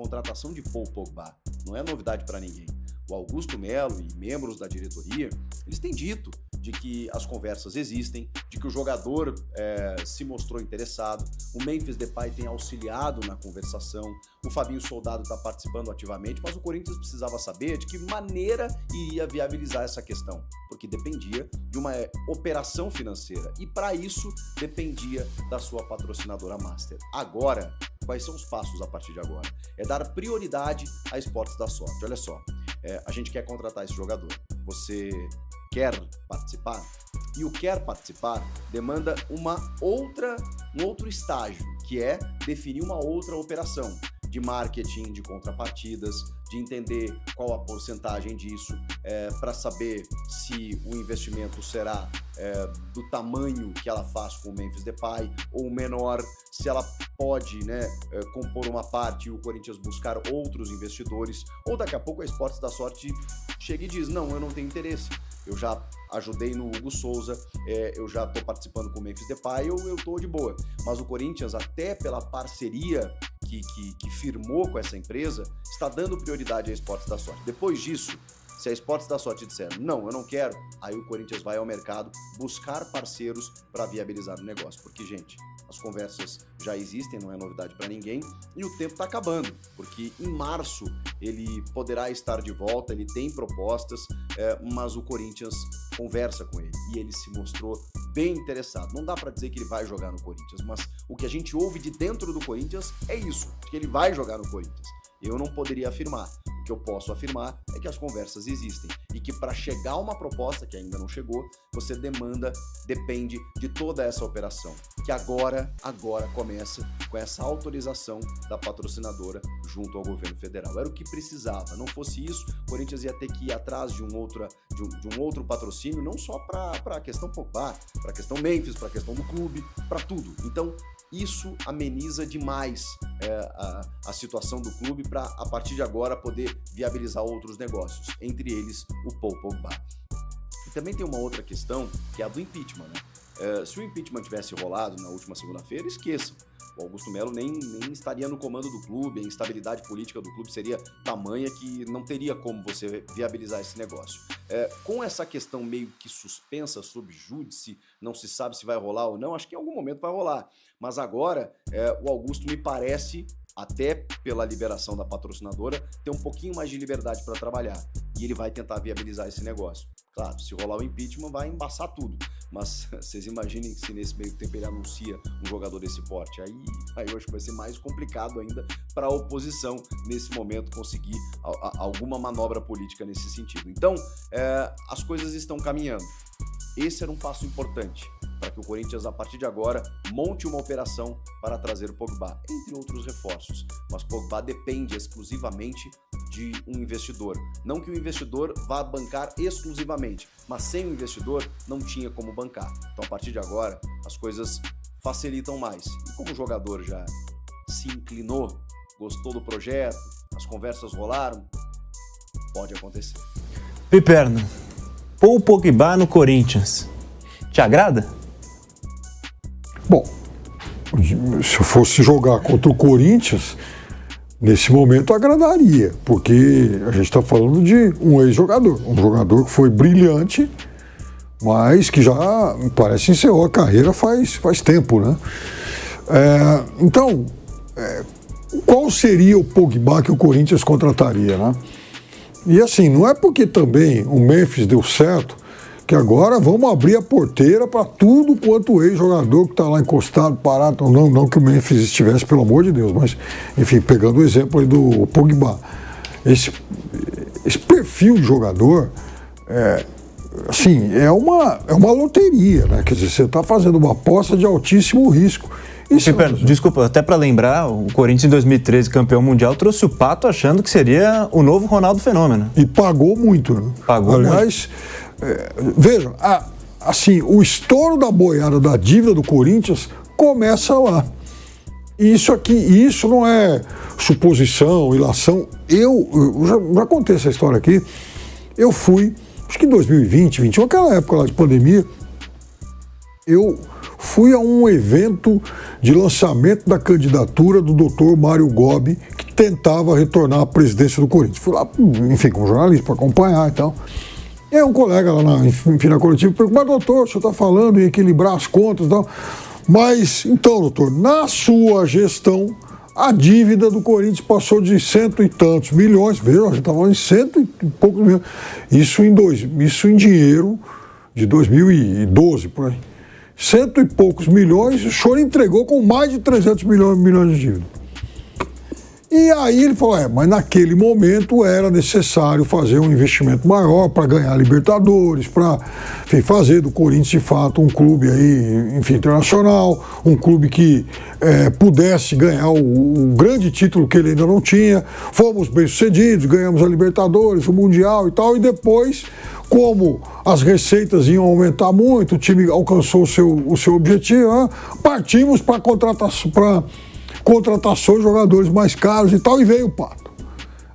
contratação de Paul Pogba não é novidade para ninguém. O Augusto Melo e membros da diretoria, eles têm dito de que as conversas existem, de que o jogador se mostrou interessado, o Memphis Depay tem auxiliado na conversação, o Fabinho Soldado está participando ativamente, mas o Corinthians precisava saber de que maneira iria viabilizar essa questão, porque dependia de uma operação financeira e para isso dependia da sua patrocinadora master. Agora, quais são os passos a partir de agora? É dar prioridade a Esportes da Sorte. Olha só, a gente quer contratar esse jogador. Você quer participar? E o quer participar demanda um outro estágio, que é definir uma outra operação de marketing, de contrapartidas, de entender qual a porcentagem disso, para saber se o investimento será do tamanho que ela faz com o Memphis Depay ou menor, se ela pode compor uma parte e o Corinthians buscar outros investidores, ou daqui a pouco a Esportes da Sorte chega e diz, não, eu não tenho interesse. Eu já ajudei no Hugo Souza, eu já estou participando com o Memphis Depay, eu estou de boa. Mas o Corinthians, até pela parceria que firmou com essa empresa, está dando prioridade à Esportes da Sorte. Depois disso, se a Esportes da Sorte disser, não, eu não quero, aí o Corinthians vai ao mercado buscar parceiros para viabilizar o negócio. Porque, gente, as conversas já existem, não é novidade para ninguém, e o tempo está acabando, porque em março ele poderá estar de volta, ele tem propostas, mas o Corinthians conversa com ele e ele se mostrou bem interessado. Não dá para dizer que ele vai jogar no Corinthians, mas o que a gente ouve de dentro do Corinthians é isso, que ele vai jogar no Corinthians. Eu não poderia afirmar. O que eu posso afirmar é que as conversas existem e que para chegar a uma proposta que ainda não chegou, você depende de toda essa operação, que agora começa com essa autorização da patrocinadora junto ao governo federal. Era o que precisava. Não fosse isso, o Corinthians ia ter que ir atrás de um outro patrocínio, não só para a questão Pogba, para a questão Memphis, para a questão do clube, para tudo. Então, isso ameniza demais a situação do clube para, a partir de agora, poder viabilizar outros negócios, entre eles o Paul Pogba. E também tem uma outra questão, que é a do impeachment, se o impeachment tivesse rolado na última segunda-feira, esqueçam. O Augusto Melo nem estaria no comando do clube, a instabilidade política do clube seria tamanha que não teria como você viabilizar esse negócio. Com essa questão meio que suspensa sob júdice, não se sabe se vai rolar ou não, acho que em algum momento vai rolar. Mas agora, o Augusto me parece, até pela liberação da patrocinadora, ter um pouquinho mais de liberdade para trabalhar. E ele vai tentar viabilizar esse negócio. Claro, se rolar o impeachment vai embaçar tudo. Mas vocês imaginem que se nesse meio tempo ele anuncia um jogador desse porte. Aí eu acho que vai ser mais complicado ainda para a oposição, nesse momento, conseguir alguma manobra política nesse sentido. Então, as coisas estão caminhando. Esse era um passo importante para que o Corinthians, a partir de agora, monte uma operação para trazer o Pogba, entre outros reforços. Mas Pogba depende exclusivamente de um investidor. Não que o investidor vá bancar exclusivamente, mas sem o investidor não tinha como bancar. Então, a partir de agora, as coisas facilitam mais. E como o jogador já se inclinou, gostou do projeto, as conversas rolaram, pode acontecer. Piperno, Paul Pogba no Corinthians, te agrada? Bom, se eu fosse jogar contra o Corinthians, nesse momento agradaria, porque a gente está falando de um ex-jogador, um jogador que foi brilhante, mas que já, parece, encerrou a carreira faz tempo, né? Então, qual seria o Pogba que o Corinthians contrataria, né? E assim, não é porque também o Memphis deu certo que agora vamos abrir a porteira para tudo quanto ex-jogador que está lá encostado, parado, não que o Memphis estivesse, pelo amor de Deus, mas, enfim, pegando o exemplo aí do Pogba. Esse perfil de jogador, assim, é uma loteria, né? Quer dizer, você está fazendo uma aposta de altíssimo risco. Desculpa, até para lembrar, o Corinthians em 2013, campeão mundial, trouxe o Pato achando que seria o novo Ronaldo Fenômeno. E pagou muito, né? Aliás, vejam, assim, o estouro da boiada da dívida do Corinthians começa lá. Isso não é suposição, ilação. Eu já contei essa história aqui. Eu fui, acho que em 2020, 2021, aquela época lá de pandemia, eu fui a um evento de lançamento da candidatura do Dr. Mário Gobi, que tentava retornar à presidência do Corinthians. Fui lá, enfim, com um jornalista para acompanhar e tal. E aí um colega lá na coletiva perguntou: mas doutor, o senhor está falando em equilibrar as contas e tal. Mas, então, doutor, na sua gestão, a dívida do Corinthians passou de 100 e tantos milhões, veja, a gente estava falando em 100 e poucos milhões, isso em dinheiro de 2012, por aí. 100 e poucos milhões, o senhor entregou com mais de 300 milhões de dívida. E aí ele falou, mas naquele momento era necessário fazer um investimento maior para ganhar Libertadores, para fazer do Corinthians, de fato, um clube aí, enfim, internacional, um clube que pudesse ganhar o grande título que ele ainda não tinha. Fomos bem-sucedidos, ganhamos a Libertadores, o Mundial e tal, e depois, como as receitas iam aumentar muito, o time alcançou o seu objetivo, partimos para contratações de jogadores mais caros e tal, e veio o Pato.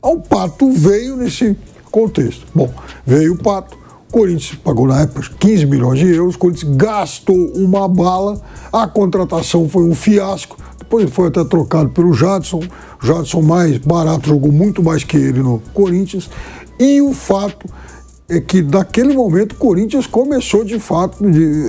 O Pato veio nesse contexto. Bom, veio o Pato, o Corinthians pagou na época 15 milhões de euros, o Corinthians gastou uma bala, a contratação foi um fiasco, depois ele foi até trocado pelo Jadson, o Jadson mais barato, jogou muito mais que ele no Corinthians, e o fato é que naquele momento o Corinthians começou de fato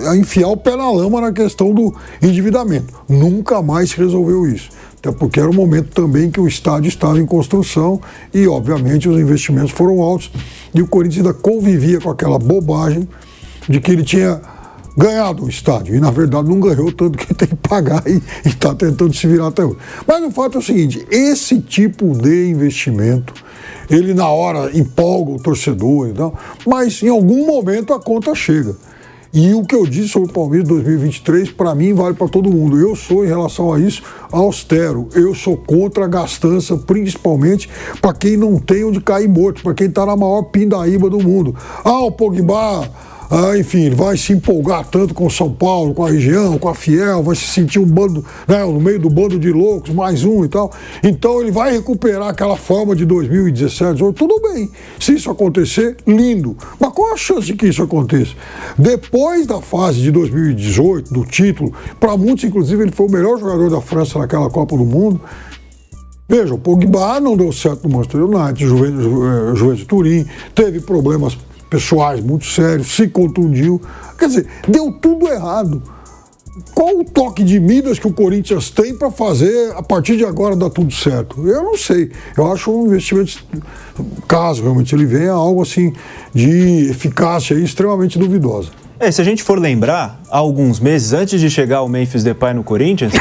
a enfiar o pé na lama na questão do endividamento. Nunca mais resolveu isso. Até porque era um momento também que o estádio estava em construção e, obviamente, os investimentos foram altos e o Corinthians ainda convivia com aquela bobagem de que ele tinha ganhado o estádio. E, na verdade, não ganhou, tanto que tem que pagar e está tentando se virar até hoje. Mas o fato é o seguinte, esse tipo de investimento, ele na hora empolga o torcedor e tal, mas em algum momento a conta chega. E o que eu disse sobre o Palmeiras 2023, para mim, vale para todo mundo. Eu sou, em relação a isso, austero. Eu sou contra a gastança, principalmente para quem não tem onde cair morto, para quem está na maior pindaíba do mundo. O Pogba, enfim, ele vai se empolgar tanto com São Paulo, com a região, com a Fiel, vai se sentir um bando, no meio do bando de loucos, mais um e tal. Então ele vai recuperar aquela forma de 2017, tudo bem. Se isso acontecer, lindo. Mas qual a chance de que isso aconteça? Depois da fase de 2018, do título, para muitos, inclusive, ele foi o melhor jogador da França naquela Copa do Mundo. Veja, o Pogba não deu certo no Manchester United, Juventus de Turim, teve problemas pessoais muito sérios, se contundiu. Quer dizer, deu tudo errado. Qual o toque de Midas que o Corinthians tem para fazer, a partir de agora, dar tudo certo? Eu não sei. Eu acho um investimento, caso realmente ele venha, algo assim de eficácia extremamente duvidosa. Se a gente for lembrar, há alguns meses, antes de chegar o Memphis Depay no Corinthians,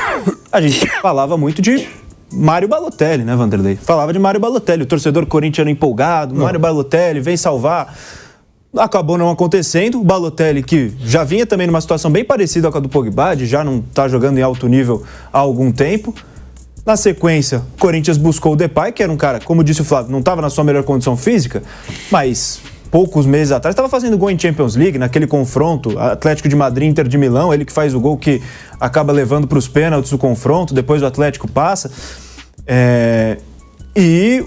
a gente falava muito de Mário Balotelli, né, Vanderlei? Falava de Mário Balotelli, o torcedor corintiano empolgado, Mário Balotelli vem salvar. Acabou não acontecendo. O Balotelli, que já vinha também numa situação bem parecida com a do Pogba, já não está jogando em alto nível há algum tempo. Na sequência, o Corinthians buscou o Depay, que era um cara, como disse o Flávio, não estava na sua melhor condição física, mas poucos meses atrás estava fazendo gol em Champions League, naquele confronto Atlético de Madrid, Inter de Milão, ele que faz o gol que acaba levando para os pênaltis o confronto, depois o Atlético passa. E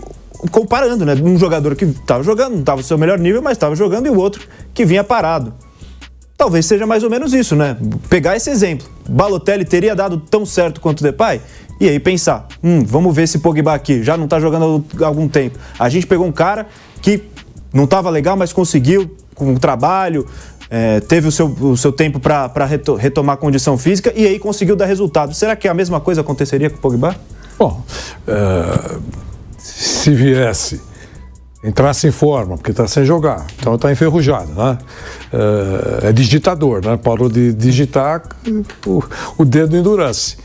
comparando, né? Um jogador que estava jogando, não estava no seu melhor nível, mas estava jogando, e o outro que vinha parado. Talvez seja mais ou menos isso, né? Pegar esse exemplo. Balotelli teria dado tão certo quanto o Depay? E aí pensar, vamos ver esse Pogba aqui, já não está jogando há algum tempo. A gente pegou um cara que não estava legal, mas conseguiu, com o trabalho, teve o seu tempo para retomar a condição física e aí conseguiu dar resultado. Será que a mesma coisa aconteceria com o Pogba? Bom, se viesse, entrasse em forma, porque está sem jogar, então está enferrujado, né? É digitador, né? Parou de digitar, o dedo endurece.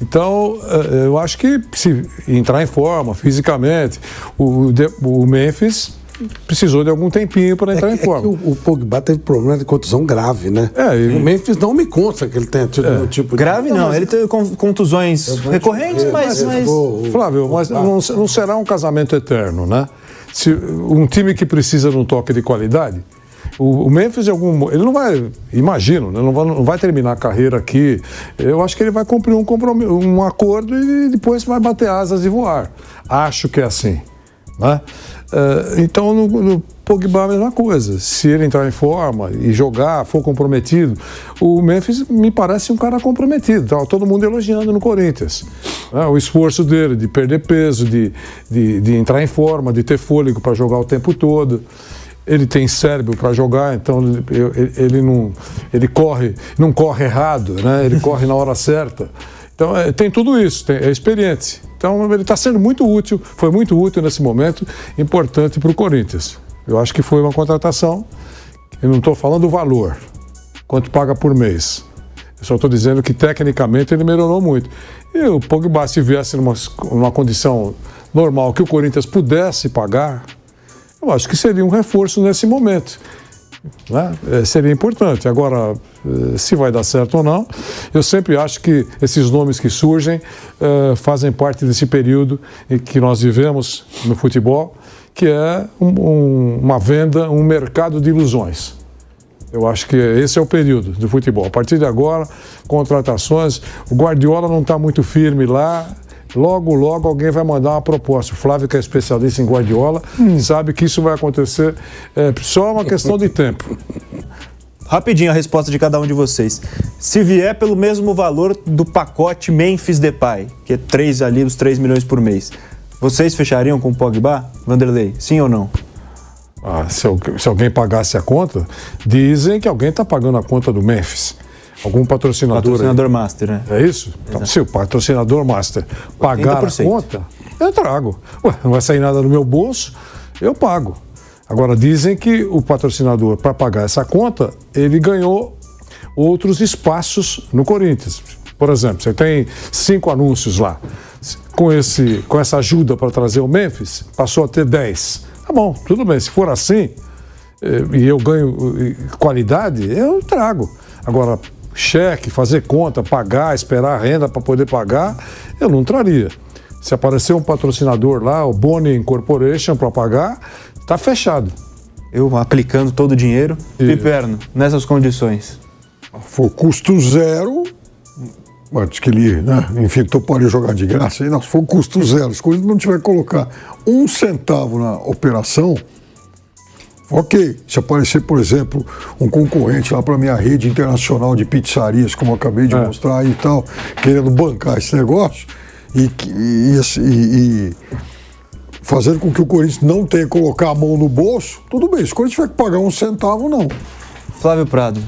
Então, eu acho que se entrar em forma fisicamente, o Memphis precisou de algum tempinho para entrar em forma. O Pogba teve problema de contusão grave, né? O Memphis não me consta que ele tenha tido um tipo de... Grave não, ele teve contusões recorrentes, mas... Flávio, mas não será um casamento eterno, né? Se um time que precisa de um toque de qualidade, o Memphis, ele não vai, imagino, né? Não vai terminar a carreira aqui. Eu acho que ele vai cumprir um acordo e depois vai bater asas e voar. Acho que é assim. né? Então, no Pogba é a mesma coisa. Se ele entrar em forma e jogar, for comprometido, o Memphis me parece um cara comprometido. Tá? Todo mundo elogiando no Corinthians. O esforço dele de perder peso, de entrar em forma, de ter fôlego para jogar o tempo todo. Ele tem cérebro para jogar, então ele não corre errado, né? Ele corre na hora certa. Então tem tudo isso, é experiente. Então ele está sendo muito útil, foi muito útil nesse momento, importante para o Corinthians. Eu acho que foi uma contratação, eu não estou falando do valor, quanto paga por mês. Eu só estou dizendo que tecnicamente ele melhorou muito. E o Pogba, se viesse numa condição normal que o Corinthians pudesse pagar, eu acho que seria um reforço nesse momento, né? Seria importante. Agora, se vai dar certo ou não, eu sempre acho que esses nomes que surgem fazem parte desse período em que nós vivemos no futebol, que é uma venda, um mercado de ilusões. Eu acho que esse é o período do futebol. A partir de agora, contratações, o Guardiola não está muito firme lá. Logo, logo alguém vai mandar uma proposta. O Flávio, que é especialista em Guardiola, sabe que isso vai acontecer, só uma questão de tempo. Rapidinho a resposta de cada um de vocês. Se vier pelo mesmo valor do pacote Memphis Depay, que é os 3 milhões por mês, vocês fechariam com o Pogba, Vanderlei? Sim ou não? Se alguém pagasse a conta, dizem que alguém está pagando a conta do Memphis. Algum patrocinador master, né? É isso? Então, se o patrocinador master pagar 80%. A conta, eu trago. Não vai sair nada do meu bolso, eu pago. Agora, dizem que o patrocinador, para pagar essa conta, ele ganhou outros espaços no Corinthians. Por exemplo, você tem 5 anúncios lá. Com essa ajuda para trazer o Memphis, passou a ter 10. Tá bom, tudo bem. Se for assim, e eu ganho qualidade, eu trago. Agora, cheque, fazer conta, pagar, esperar a renda para poder pagar, eu não traria. Se aparecer um patrocinador lá, o Boni Corporation, para pagar, está fechado. Eu aplicando todo o dinheiro. Piperno, nessas condições. For custo zero, diz que ele, né? Enfim, toparia jogar de graça. Se for custo zero, se o Corinthians não tiver que colocar 1 centavo na operação, ok. Se aparecer, por exemplo, um concorrente lá para a minha rede internacional de pizzarias, como eu acabei de mostrar aí e tal, querendo bancar esse negócio e fazendo com que o Corinthians não tenha que colocar a mão no bolso, tudo bem. Se o Corinthians tiver que pagar 1 centavo, não. Flávio Prado.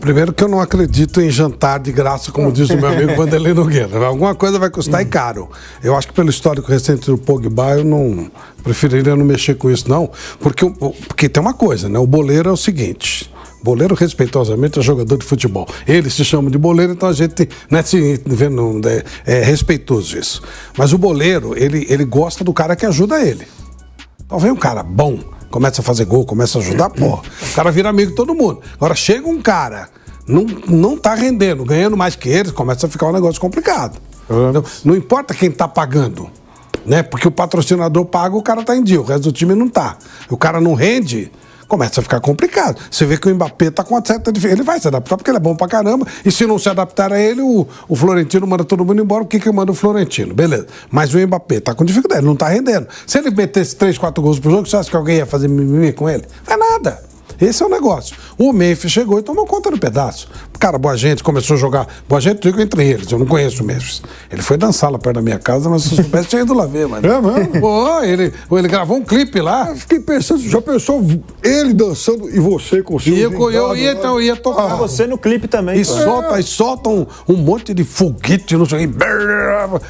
Primeiro que eu não acredito em jantar de graça, como diz o meu amigo Vanderlei Nogueira. Alguma coisa vai custar e caro. Eu acho que pelo histórico recente do Pogba, eu não preferiria não mexer com isso, não. Porque tem uma coisa, né? O boleiro é o seguinte. Boleiro, respeitosamente, é jogador de futebol. Ele se chama de boleiro, então a gente é respeitoso isso. Mas o boleiro, ele gosta do cara que ajuda ele. Então vem um cara bom, começa a fazer gol, começa a ajudar, o cara vira amigo de todo mundo. Agora chega um cara, não tá rendendo, ganhando mais que ele, começa a ficar um negócio complicado. Não importa quem tá pagando, né? Porque o patrocinador paga, o cara tá em dia, o resto do time não tá. O cara não rende, começa a ficar complicado. Você vê que o Mbappé tá com uma certa diferença. Ele vai se adaptar porque ele é bom pra caramba. E se não se adaptar a ele, o Florentino manda todo mundo embora. O que manda o Florentino? Beleza. Mas o Mbappé tá com dificuldade, ele não tá rendendo. Se ele metesse 3, 4 gols pro jogo, você acha que alguém ia fazer mimimi com ele? Não é nada. Esse é o negócio. O Memphis chegou e tomou conta do pedaço. Cara, Boa Gente começou a jogar. Boa Gente, eu digo entre eles, eu não conheço o Memphis. Ele foi dançar lá perto da minha casa, mas se eu soubesse, tinha ido lá ver, mano. É mesmo? Pô, ele gravou um clipe lá. Eu fiquei pensando, já pensou ele dançando e você com o seu eu ia tocar. Você no clipe também. E solta um monte de foguete, não sei o que.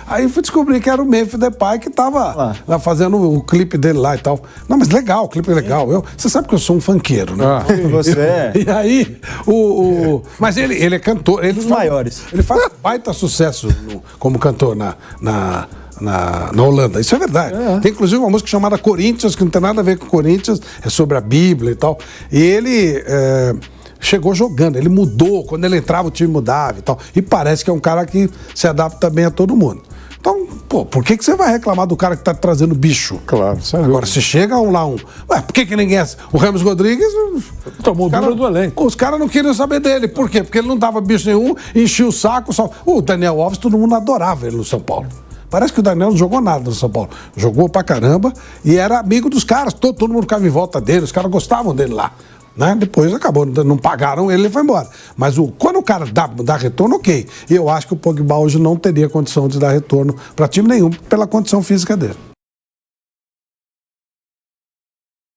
Aí fui descobrir que era o Memphis Depay que tava lá fazendo o clipe dele lá e tal. Não, mas legal, o clipe é legal. Você sabe que eu sou um funkeiro, né? Você é. E aí, mas ele é cantor. Ele maiores. Ele faz baita sucesso como cantor na Holanda. Isso é verdade. Tem inclusive uma música chamada Corinthians, que não tem nada a ver com Corinthians, é sobre a Bíblia e tal. E ele chegou jogando, ele mudou, quando ele entrava o time mudava e tal. E parece que é um cara que se adapta bem a todo mundo. Então, por que você vai reclamar do cara que tá trazendo bicho? Claro, sabe. Agora, se chega por que ninguém... O Ramos Rodrigues... Tomou o duro do elenco. Os caras não queriam saber dele. Por quê? Porque ele não dava bicho nenhum, enchia o saco. O Daniel Alves, todo mundo adorava ele no São Paulo. Parece que o Daniel não jogou nada no São Paulo. Jogou pra caramba e era amigo dos caras. Todo mundo ficava em volta dele, os caras gostavam dele lá. Né? Depois acabou, não pagaram ele foi embora. Mas quando o cara dá retorno, ok. E eu acho que o Pogba hoje não teria condição de dar retorno para time nenhum pela condição física dele.